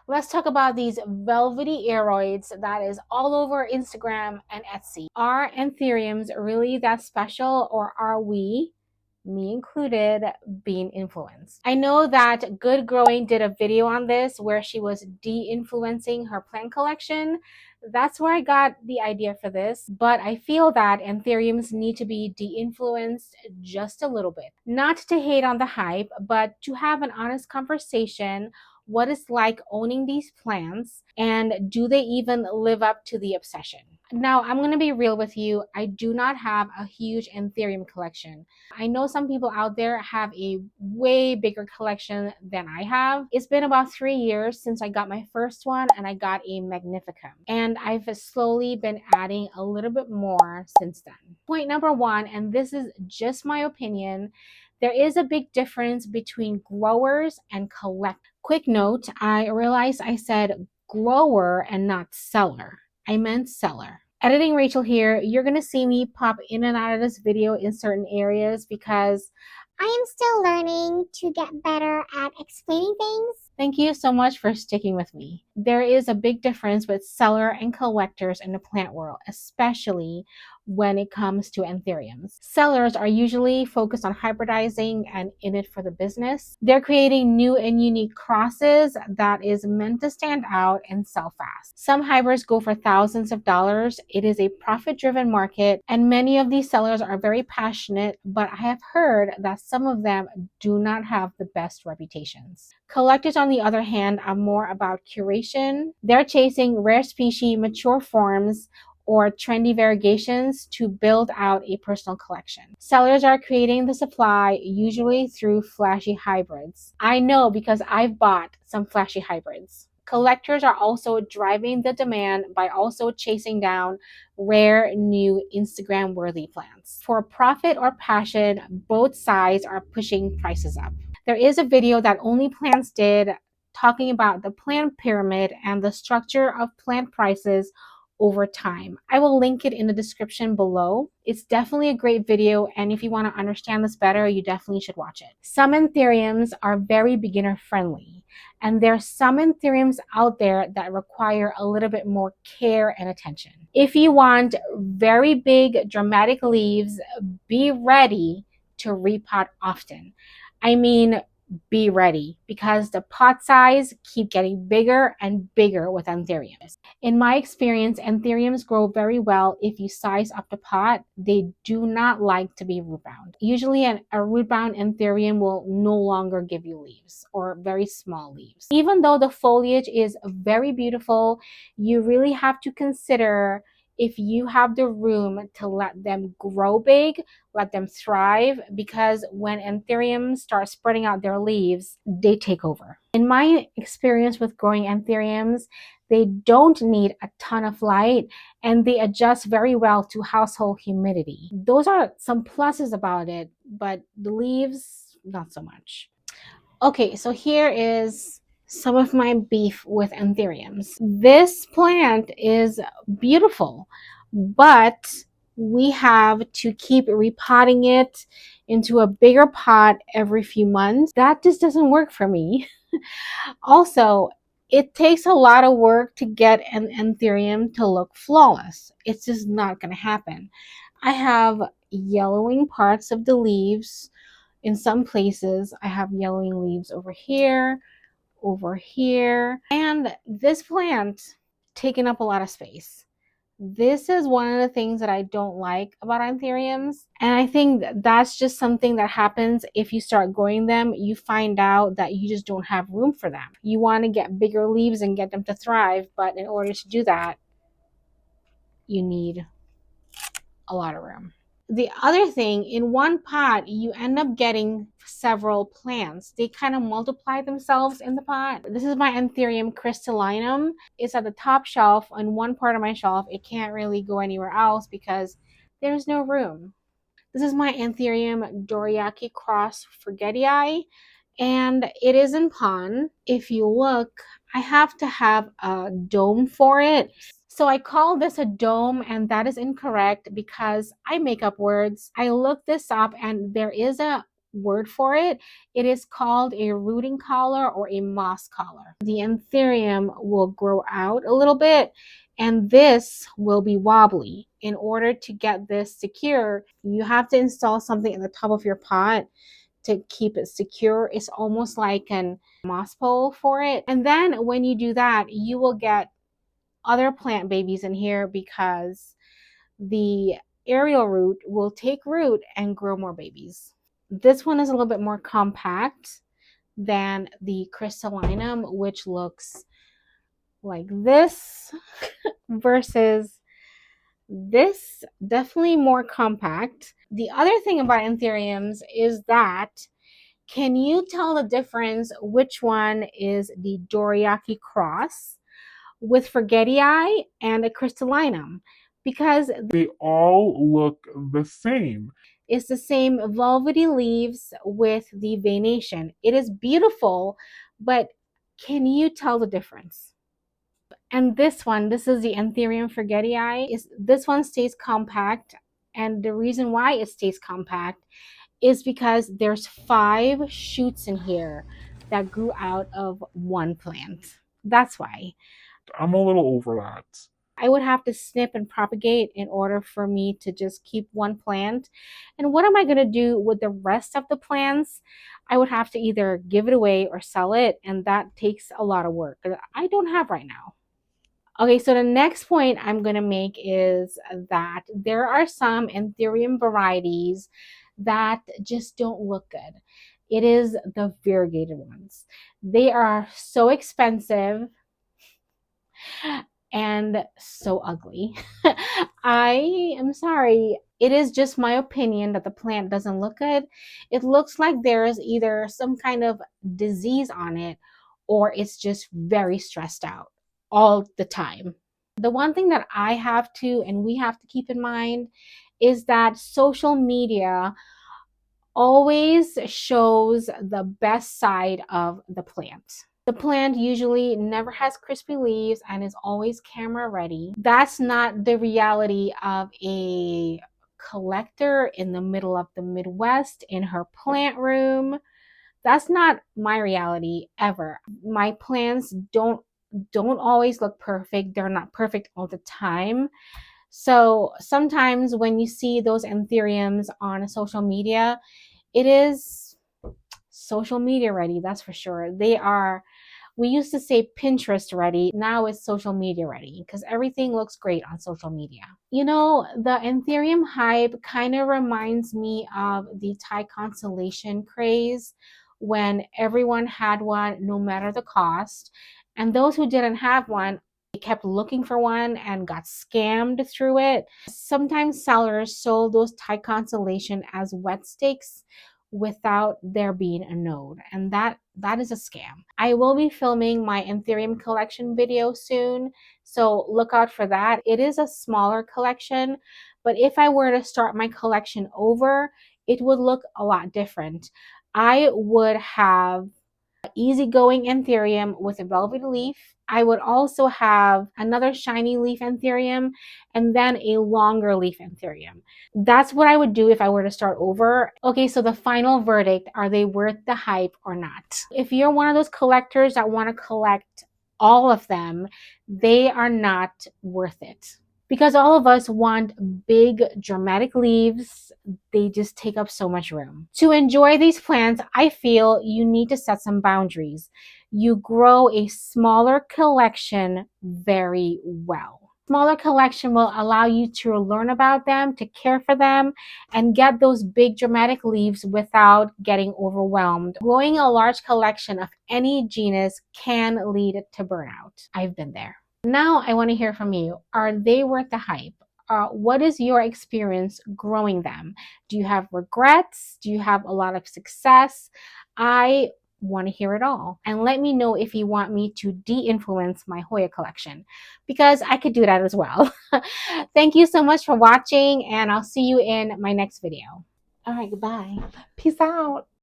Let's talk about these velvety aeroids that is all over Instagram and Etsy. Are Anthuriums really that special, or are we, me included, being influenced? I know that Good Growing did a video on this where she was de-influencing her plant collection. That's where I got the idea for this, but I feel that Anthuriums need to be de-influenced just a little bit. Not to hate on the hype, but to have an honest conversation what it's like owning these plants, and do they even live up to the obsession. Now, I'm going to be real with you. I do not have a huge Anthurium collection. I know some people out there have a way bigger collection than I have. It's been about 3 years since I got my first one, and I got a Magnificum. And I've slowly been adding a little bit more since then. Point number one, and this is just my opinion, there is a big difference between growers and collectors. Quick note, I realized I said grower and not seller. I meant seller. Editing Rachel here. You're going to see me pop in and out of this video in certain areas because I am still learning to get better at explaining things. Thank you so much for sticking with me. There is a big difference with seller and collectors in the plant world, especially when it comes to Anthuriums. Sellers are usually focused on hybridizing and in it for the business. They're creating new and unique crosses that is meant to stand out and sell fast. Some hybrids go for thousands of dollars. It is a profit-driven market, and many of these sellers are very passionate, but I have heard that some of them do not have the best reputations. Collectors, on the other hand, are more about curation. They're chasing rare species, mature forms, or trendy variegations to build out a personal collection. Sellers are creating the supply, usually through flashy hybrids. I know because I've bought some flashy hybrids. Collectors are also driving the demand by also chasing down rare, new, Instagram-worthy plants. For profit or passion, both sides are pushing prices up. There is a video that Only Plants did talking about the plant pyramid and the structure of plant prices over time. I will link it in the description below. It's definitely a great video, and if you want to understand this better, you definitely should watch it. Some Anthuriums are very beginner friendly, and there's some Anthuriums out there that require a little bit more care and attention. If you want very big dramatic leaves, be ready to repot often. I mean, be ready, because the pot size keep getting bigger and bigger with Anthuriums. In my experience, Anthuriums grow very well if you size up the pot. They do not like to be root bound. Usually a root bound Anthurium will no longer give you leaves, or very small leaves. Even though the foliage is very beautiful, you really have to consider if you have the room to let them grow big, let them thrive, because when Anthuriums start spreading out their leaves, they take over. In my experience with growing Anthuriums, they don't need a ton of light, and they adjust very well to household humidity. Those are some pluses about it, but the leaves, not so much. Okay, so here is some of my beef with Anthuriums. This plant is beautiful, but we have to keep repotting it into a bigger pot every few months. That just doesn't work for me. Also, it takes a lot of work to get an Anthurium to look flawless. It's just not going to happen. I have yellowing parts of the leaves. In some places, I have yellowing leaves over here, and this plant taking up a lot of space. This is one of the things that I don't like about Anthuriums, and I think that's just something that happens if you start growing them. You find out that you just don't have room for them. You want to get bigger leaves and get them to thrive, but in order to do that, you need a lot of room. The other thing, in one pot, you end up getting several plants. They kind of multiply themselves in the pot. This is my Anthurium crystallinum. It's at the top shelf on one part of my shelf. It can't really go anywhere else because there's no room. This is my Anthurium Doriaki cross forgetii, and it is in pon. If you look, I have to have a dome for it. So I call this a dome, and that is incorrect because I make up words. I looked this up, and there is a word for it. It is called a rooting collar or a moss collar. The Anthurium will grow out a little bit, and this will be wobbly. In order to get this secure, you have to install something at the top of your pot to keep it secure. It's almost like an moss pole for it. And then when you do that, you will get other plant babies in here because the aerial root will take root and grow more babies. This one is a little bit more compact than the crystallinum, which looks like this versus this, definitely more compact. The other thing about Anthuriums is that, can you tell the difference which one is the Dorayaki cross with Forgetii and a crystallinum? Because they all look the same. it's the same velvety leaves with the venation. It is beautiful, but can you tell the difference? And this one, this is the Anthurium Forgetii. This one stays compact, and the reason why it stays compact is because there's 5 shoots in here that grew out of one plant. That's why. I'm a little over that. I would have to snip and propagate in order for me to just keep one plant. And what am I going to do with the rest of the plants? I would have to either give it away or sell it, and that takes a lot of work that I don't have right now. Okay, so the next point I'm going to make is that there are some Anthurium varieties that just don't look good. It is the variegated ones. They are so expensive and so ugly. I am sorry. It is just my opinion that the plant doesn't look good. It looks like there's either some kind of disease on it or it's just very stressed out all the time. The one thing that I have to and we have to keep in mind is that social media always shows the best side of the plant. The plant usually never has crispy leaves and is always camera ready. That's not the reality of a collector in the middle of the Midwest in her plant room. That's not my reality ever. My plants don't always look perfect. They're not perfect all the time. So sometimes when you see those Anthuriums on social media, it is social media ready, that's for sure. They are, we used to say Pinterest ready. Now it's social media ready because everything looks great on social media. You know, the Anthurium hype kind of reminds me of the Thai constellation craze when everyone had one no matter the cost. And those who didn't have one, they kept looking for one and got scammed through it. Sometimes sellers sold those Thai constellation as wet sticks without there being a node, and that is a scam. I will be filming my Anthurium collection video soon, so look out for that. It is a smaller collection, but if I were to start my collection over, it would look a lot different. I would have easygoing Anthurium with a velvety leaf. I would also have another shiny leaf Anthurium and then a longer leaf Anthurium. That's what I would do if I were to start over. Okay, so the final verdict, are they worth the hype or not? If you're one of those collectors that want to collect all of them, they are not worth it. Because all of us want big dramatic leaves, they just take up so much room. To enjoy these plants, I feel you need to set some boundaries. You grow a smaller collection very well. Smaller collection will allow you to learn about them, to care for them, and get those big dramatic leaves without getting overwhelmed. Growing a large collection of any genus can lead to burnout. I've been there. Now I want to hear from you. Are they worth the hype? What is your experience growing them? Do you have regrets? Do you have a lot of success? I want to hear it all. And let me know if you want me to de-influence my Hoya collection, because I could do that as well. Thank you so much for watching, and I'll see you in my next video. All right, goodbye. Peace out.